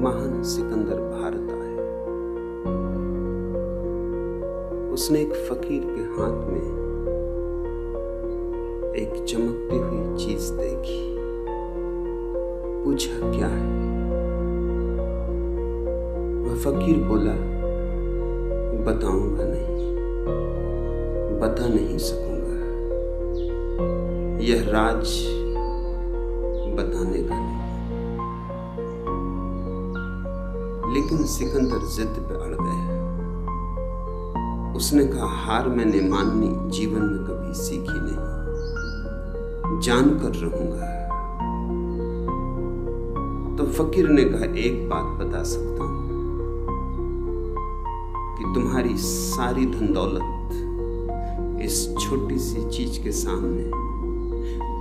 महान सिकंदर भारत आए। उसने एक फकीर के हाथ में एक चमकती हुई चीज देखी। पूछा क्या है? वह फकीर बोला, बताऊंगा नहीं, बता नहीं सकूंगा। यह राज बताने का नहीं। लेकिन सिकंदर जिद पे अड़ गया। उसने कहा, हार मैंने माननी जीवन में कभी सीखी नहीं, जानकर रहूंगा। तो फकीर ने कहा, एक बात बता सकता हूं कि तुम्हारी सारी धन दौलत इस छोटी सी चीज के सामने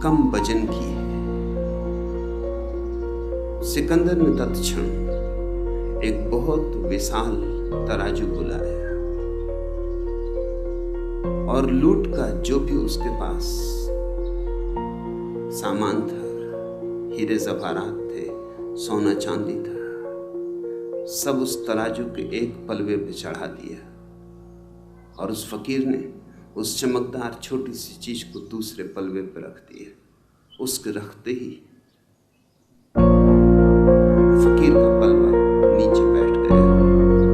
कम वजन की है। सिकंदर ने तत्क्षण एक बहुत विशाल तराजू बुलाया और लूट का जो भी उसके पास सामान था, हीरे जवाहरात थे, सोना चांदी था, सब उस तराजू के एक पलवे पे चढ़ा दिया। और उस फकीर ने उस चमकदार छोटी सी चीज को दूसरे पलवे पे रख दिया। उसके रखते ही फकीर का पलवा नीचे बैठ गया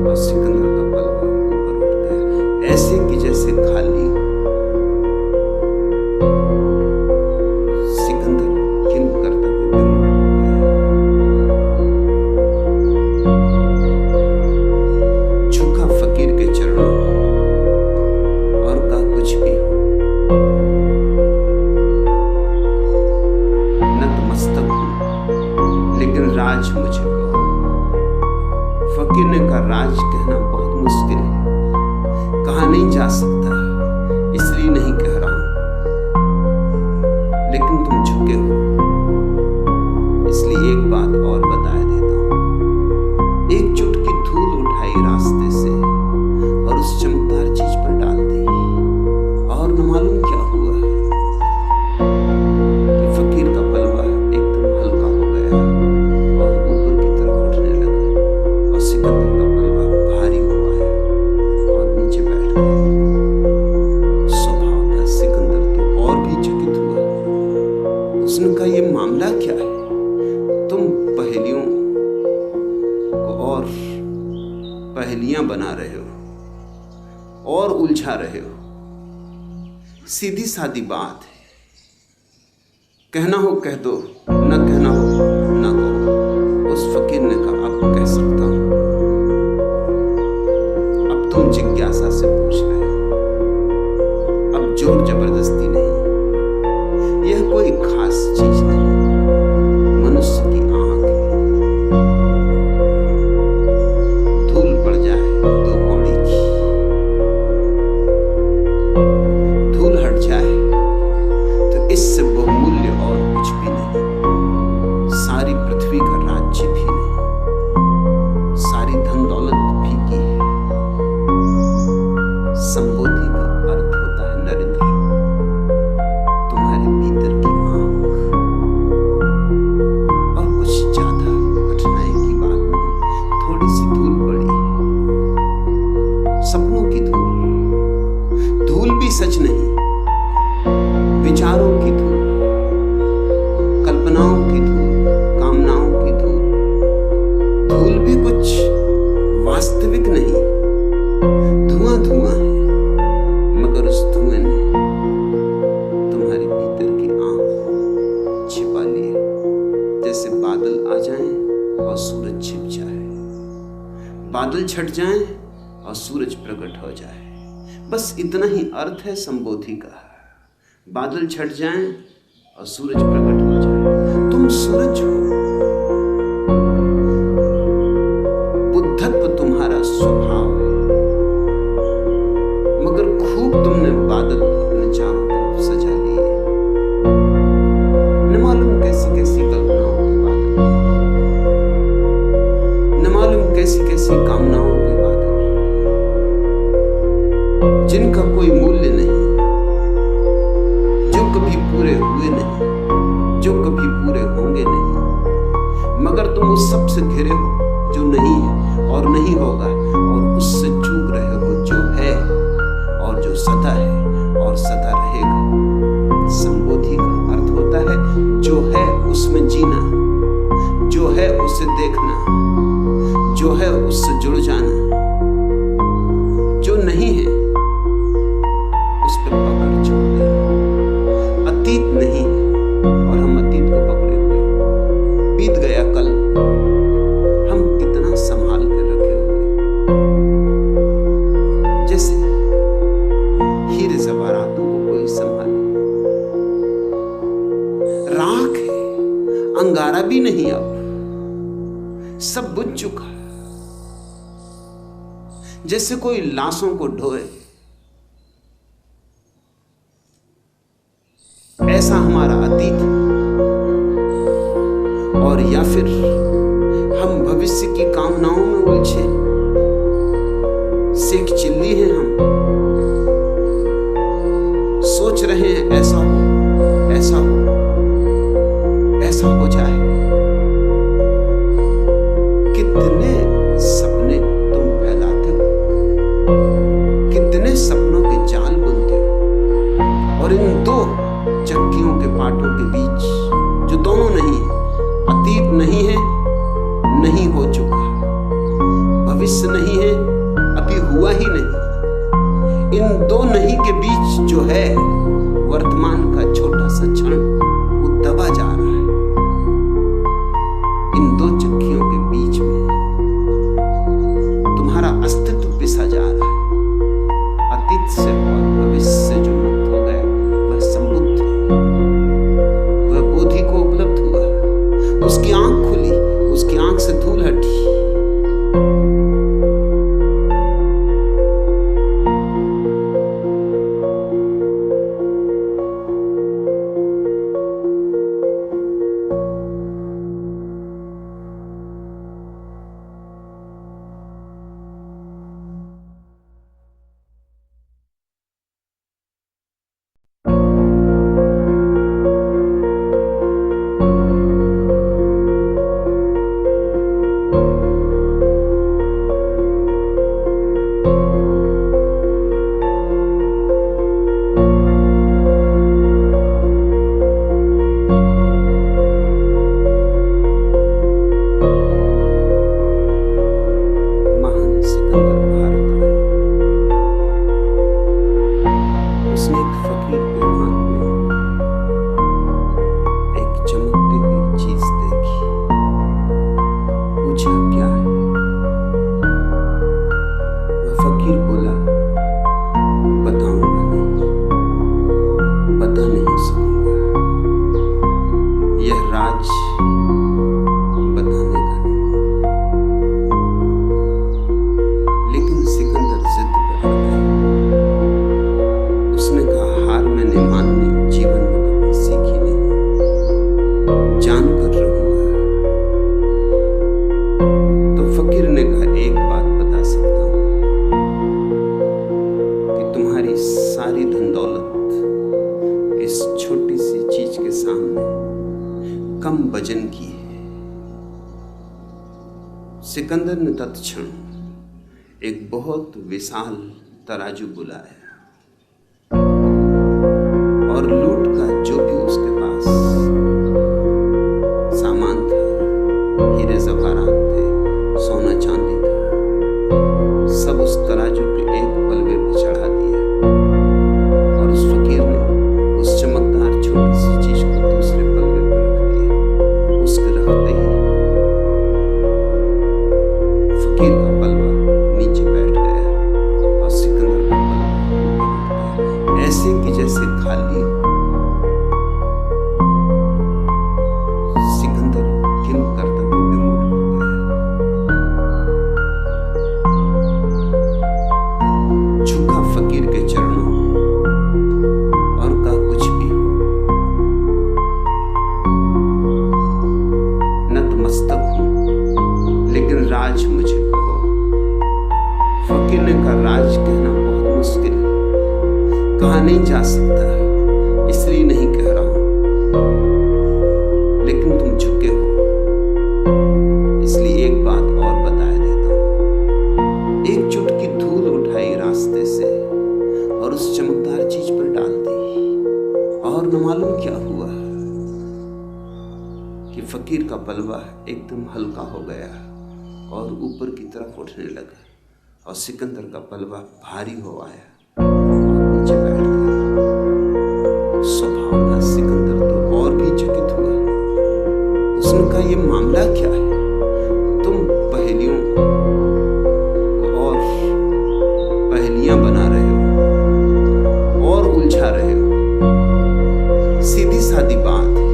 और सिकंदर का पलवा ऊपर उठ गया, ऐसे कि जैसे खाली। सिकंदर किम करता हुआ बेहोश हो गया। झुका फकीर के चरणों और कहा, कुछ भी हो, नतमस्तक हूं, लेकिन राज मुझे कहो। फकीर ने कहा, राज कहना बहुत मुश्किल है, कहा नहीं जा सकता, इसलिए नहीं कह रहा हूं। लेकिन तुम झुके हो, इसलिए एक बात और बता देता हूं। एक चुटकी धूल उठाई रास्ते से और उस चमकदार चीज पर डाल दी, और न मालूम क्या हुआ कि फकीर का पलवा एकदम हल्का हो गया और ऊपर की तरफ उठने लगा, और सिकंदर का पलवा भारी हुआ है और नीचे बैठ गया। स्वभाव था सिकंदर तो और भी चकित हुआ। उसने कहा, यह मामला क्या है? तुम पहेलियों को और पहेलियां बना रहे हो और उलझा रहे हो। सीधी सादी बात है, कहना हो कह दो, न कहना हो न कहो। उस फकीर ने कहा, अब कह सकता हूं। अब तुम जिज्ञासा से पूछ रहे हो, अब जोर जबरदस्ती नहीं। यह कोई खास चीज नहीं, मनुष्य की आंख है। धूल पड़ जाए दो कौड़ी की, धूल हट जाए तो इससे बहुमूल्य और कुछ भी नहीं। सारी पृथ्वी का राज्य भी नहीं, सारी धन दौलत फीकी है। संबोधि का अर्थ होता है नरेंद्र, तुम्हारे भीतर की आंख। और कुछ ज्यादा कठिनाई की बात नहीं, थोड़ी सी धूल पड़ी, सपनों की धूल। धूल भी सच नहीं, विचारों की धूल, कल्पनाओं की धूल, कामनाओं की धूल। धूल भी कुछ वास्तविक नहीं, धुआं धुआं है, मगर उस धुएं ने तुम्हारे भीतर की आंख छिपा लिया। जैसे बादल आ जाएं और सूरज छिप जाए, बादल छट जाएं और सूरज प्रकट हो जाए। बस इतना ही अर्थ है संबोधि का। बादल छट जाएं और सूरज प्रकट हो जाए। तुम सूरज हो, बुद्धत्व तुम्हारा स्वभाव है, मगर खूब तुमने बादल अपने चारों तरफ सजा लिए। न मालूम कैसी कैसी कल्पनाओं के बादल, न मालूम कैसी कैसी कामनाओं के बादल, जिनका कोई मूल्य नहीं, जो कभी पूरे हुए नहीं, जो कभी पूरे होंगे नहीं। मगर तुम उस सब से घिरे हो जो नहीं है और नहीं होगा, और उससे चूक रहे हो जो है और जो सदा है और सदा रहेगा। संबोधि का अर्थ होता है जो है उसमें जीना, जो है उसे देखना, जो है उससे जुड़ जाना, जो नहीं है उस पर पकड़ छोड़ देना। अतीत नहीं है और हम अतीत को पकड़े हुए, बीत गया कल हम कितना संभाल कर रखे हुए, जैसे हीरे जवाहरातों को कोई संभाले। राख है, अंगारा भी नहीं, अब सब बुझ चुका है। जैसे कोई लाशों को ढोए, ऐसा हमारा अतीत है। और या फिर हम भविष्य की कामनाओं में उलझे, सेक चिल्ली हैं हम, सोच रहे हैं ऐसा हो, ऐसा हो, ऐसा हो जाए। कितने सपने तुम फैलाते हो, कितने सपनों के जाल बुनते हो, और इन दो चक्कियों के पाटों के बीच जो दोनों नहीं है, अतीत नहीं है, नहीं हो चुका, भविष्य नहीं है, अभी हुआ ही नहीं, इन दो नहीं के बीच जो है वर्तमान का छोटा सा क्षण, वो दबा जा रहा है। इन दो चक्कियों के बीच में तुम्हारा अस्तित्व पिसा जा रहा है। अतीत से और भविष्य से जो मुक्त हो गया वह संबुद्ध है, वह बोधि को उपलब्ध हुआ, उसकी आंख खुली, उसकी आंख से धूल हटी। सिकंदर ने तत्क्षण एक बहुत विशाल तराजू बुलाया और लूट का जो भी उसके पास सामान था, हीरे जवाहरात थे, सोना चांदी था, सब उस तराजू के एक पलवे पर चढ़ा दिया। और उस फकीर ने उस चमकदार छोटी सी चीज को दूसरे पलवे पर रख दिया। उसके रखते ही फकीर का पलवा नीचे बैठ गया और सिकंदर का पलवा ऊपर उठ गया, ऐसे कि जैसे खाली। सिकंदर किम कर्तव्य विमूढ़ हो गया, झुका फकीर के चरणों और कहा, कुछ भी हो, नतमस्तक हूं, लेकिन राज मुझे कहो। फकीर ने कहा, राज कहना बहुत मुश्किल है, कहा नहीं जा सकता, इसलिए नहीं कह रहा हूं, लेकिन तुम झुके हो, इसलिए एक बात और बलवा एकदम हल्का हो गया और ऊपर की तरफ उठने लगा, और सिकंदर का बलवा भारी हो आया और नीचे बैठ गया। स्वभाव का सिकंदर तो और भी चकित हुआ। उसने कहा, ये मामला क्या है? तुम पहेलियों को और पहेलियां बना रहे हो और उलझा रहे हो। सीधी सादी बात है,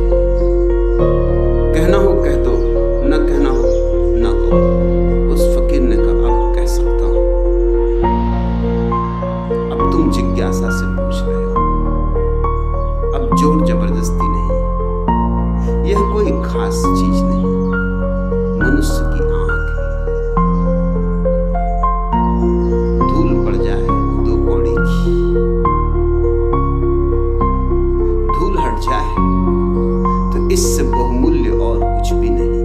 कहना हो कह दो, न कहना हो न कहो। उस फकीर ने कहा, अब कह सकता हूं। अब तुम जिज्ञासा से पूछ रहे हो, अब जोर जबरदस्ती नहीं। यह कोई खास चीज नहीं, मनुष्य की आंख है। धूल पड़ जाए दो कौड़ी की, धूल हट जाए तो इससे बहुमूल्य और कुछ भी नहीं।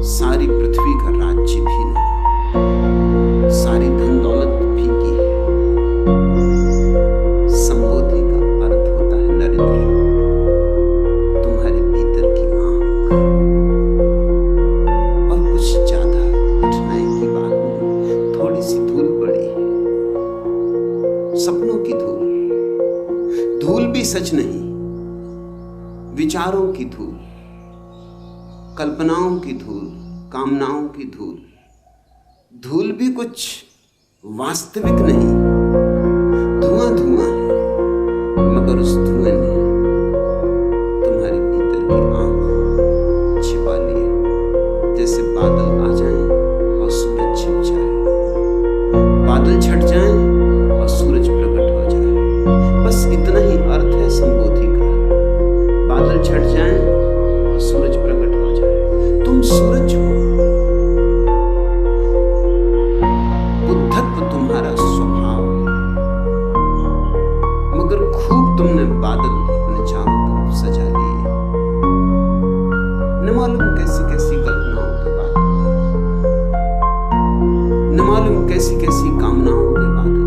सारी पृथ्वी का राज्य भी नहीं, सारी धन दौलत फीकी है। संबोधि का अर्थ होता है नरेंद्र, तुम्हारे भीतर की आंख। और कुछ ज्यादा कठिनाई की बात नहीं, थोड़ी सी धूल पड़ी है, सपनों की धूल। धूल भी सच नहीं, विचारों की धूल, कल्पनाओं की धूल, कामनाओं की धूल। धूल भी कुछ वास्तविक नहीं, धुआं धुआं है, मगर उस धुएं ने तुम्हारे भीतर की आंख छिपा ली है। जैसे बादल आ जाएं और सूरज छिप जाए, बादल छट जाएं और सूरज प्रकट हो जाए। बस इतना ही अर्थ है संबोधि का। बादल छट जाएं और सूरज प्रकट हो जाए। तुम सूरज हो, बुद्धत्व तुम्हारा स्वभाव है, मगर खूब तुमने बादल अपने चारों तरफ सजा लिए। न मालूम कैसी कैसी कल्पनाओं के बादल, न मालूम कैसी कैसी कामनाओं के बादल,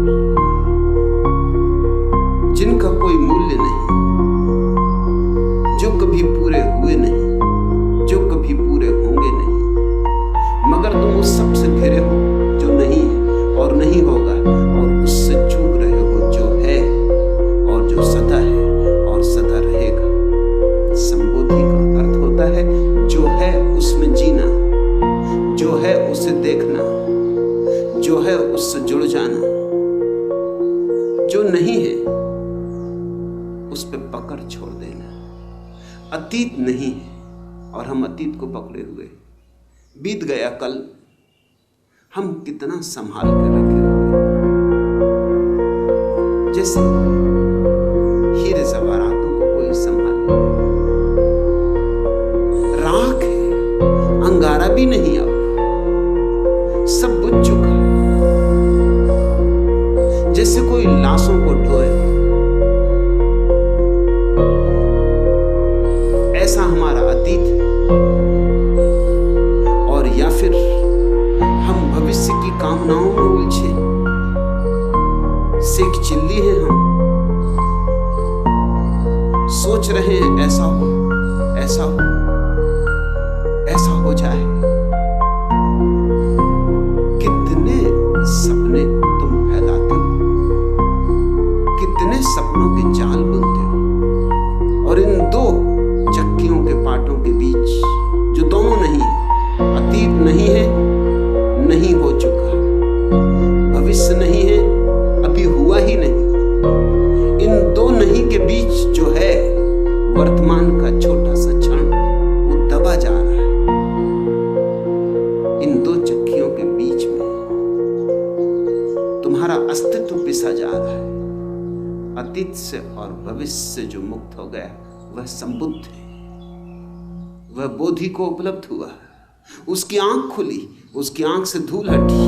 जिनका कोई मूल्य नहीं, जो कभी पूरे हुए नहीं, जो कभी पूरे होंगे नहीं। मगर तुम उस सब से घिरे हो जो नहीं है और नहीं होगा, और उससे चूक रहे हो जो है और जो सदा है और सदा रहेगा। संबोधि का अर्थ होता है जो है उसमें जीना, जो है उसे देखना, जो है उससे जुड़ जाना। जो नहीं है उस पे पकड़ छोड़ देना। अतीत नहीं है और हम अतीत को पकड़े हुए। बीत गया कल, हम कितना संभाल कर रखे हुए, जैसे हीरे जवाहरातों को कोई संभाले। राख है, अंगारा भी नहीं, अब सब बुझ चुका। जैसे कोई लाशों को ढोए, ऐसा हमारा अतीत है। और या फिर हम भविष्य की कामनाओं में उलझे, सेक चिल्ली हैं हम, सोच रहे हैं ऐसा हो, ऐसा हो, ऐसा हो जाए। कितने सपने तुम फैलाते हो, कितने सपनों के जाल बुनते हो, और इन दो चक्कियों के पाटों के बीच जो दोनों नहीं है, अतीत नहीं है, नहीं हो चुका, भविष्य नहीं है, अभी हुआ ही नहीं। इन दो नहीं के बीच जो है वर्तमान का छोटा सा क्षण, वो दबा जा रहा है। इन दो चक्कियों के बीच में तुम्हारा अस्तित्व पिसा जा रहा है। अतीत से और भविष्य से जो मुक्त हो गया वह संबुद्ध है, वह बोधि को उपलब्ध हुआ, उसकी आंख खुली, उसकी आंख से धूल हटी।